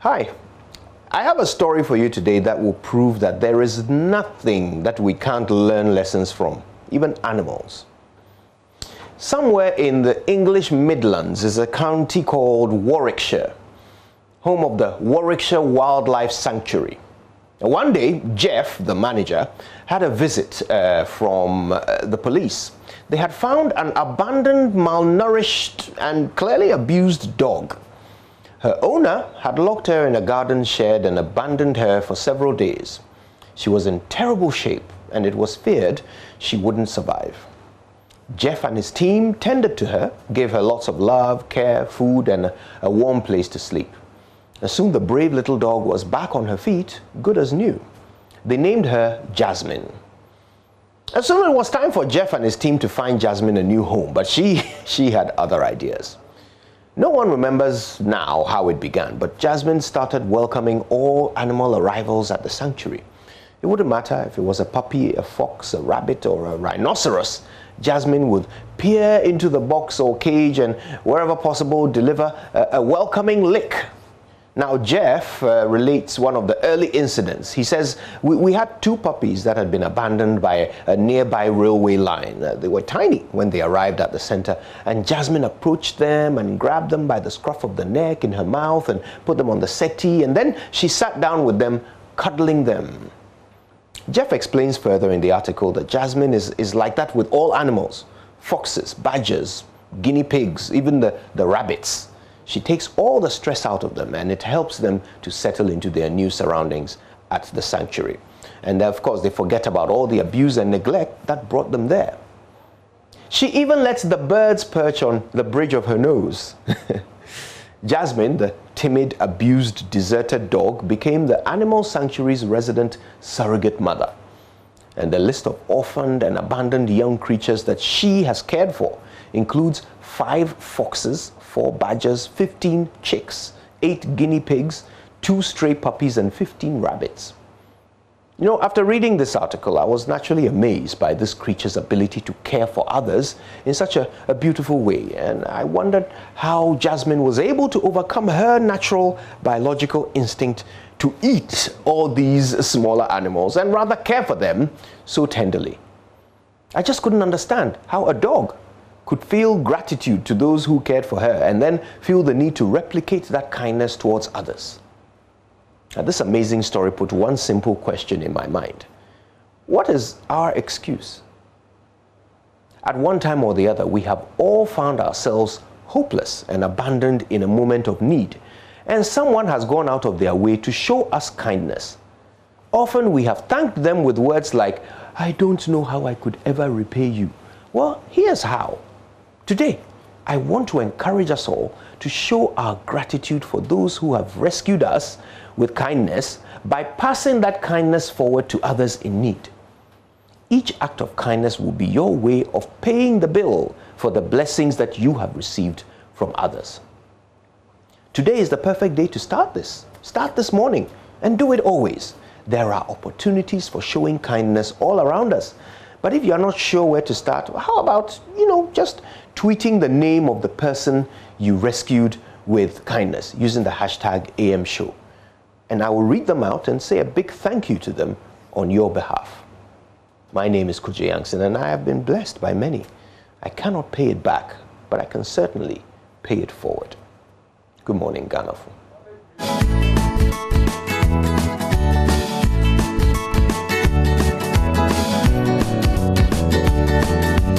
Hi, I have a story for you today that will prove that there is nothing that we can't learn lessons from, even animals. Somewhere in the English Midlands is a county called Warwickshire, home of the Warwickshire Wildlife Sanctuary. One day, Jeff, the manager, had a visit from the police. They had found an abandoned, malnourished, and clearly abused dog. Her owner had locked her in a garden shed and abandoned her for several days. She was in terrible shape, and it was feared she wouldn't survive. Jeff and his team tended to her, gave her lots of love, care, food, and a warm place to sleep. And soon the brave little dog was back on her feet, good as new. They named her Jasmine. And soon it was time for Jeff and his team to find Jasmine a new home, but she had other ideas. No one remembers now how it began, but Jasmine started welcoming all animal arrivals at the sanctuary. It wouldn't matter if it was a puppy, a fox, a rabbit, or a rhinoceros. Jasmine would peer into the box or cage and, wherever possible, deliver a welcoming lick. Now, Jeff relates one of the early incidents. He says, we had two puppies that had been abandoned by a nearby railway line. They were tiny when they arrived at the center, and Jasmine approached them and grabbed them by the scruff of the neck in her mouth and put them on the settee, and then she sat down with them, cuddling them. Jeff explains further in the article that Jasmine is like that with all animals: foxes, badgers, guinea pigs, even the rabbits. She takes all the stress out of them, and it helps them to settle into their new surroundings at the sanctuary. And of course, they forget about all the abuse and neglect that brought them there. She even lets the birds perch on the bridge of her nose. Jasmine, the timid, abused, deserted dog, became the animal sanctuary's resident surrogate mother. And the list of orphaned and abandoned young creatures that she has cared for includes 5 foxes, 4 badgers, 15 chicks, 8 guinea pigs, 2 stray puppies, and 15 rabbits. You know, after reading this article, I was naturally amazed by this creature's ability to care for others in such a beautiful way. And I wondered how Jasmine was able to overcome her natural biological instinct to eat all these smaller animals and rather care for them so tenderly. I just couldn't understand how a dog could feel gratitude to those who cared for her and then feel the need to replicate that kindness towards others. Now, this amazing story put one simple question in my mind. What is our excuse? At one time or the other, we have all found ourselves hopeless and abandoned in a moment of need, and someone has gone out of their way to show us kindness. Often we have thanked them with words like, "I don't know how I could ever repay you." Well, here's how. Today, I want to encourage us all to show our gratitude for those who have rescued us with kindness by passing that kindness forward to others in need. Each act of kindness will be your way of paying the bill for the blessings that you have received from others. Today is the perfect day to start this. Start this morning and do it always. There are opportunities for showing kindness all around us. But if you're not sure where to start, how about, just tweeting the name of the person you rescued with kindness using the hashtag #AMShow. And I will read them out and say a big thank you to them on your behalf. My name is Kuji Yangson, and I have been blessed by many. I cannot pay it back, but I can certainly pay it forward. Good morning, Ghana.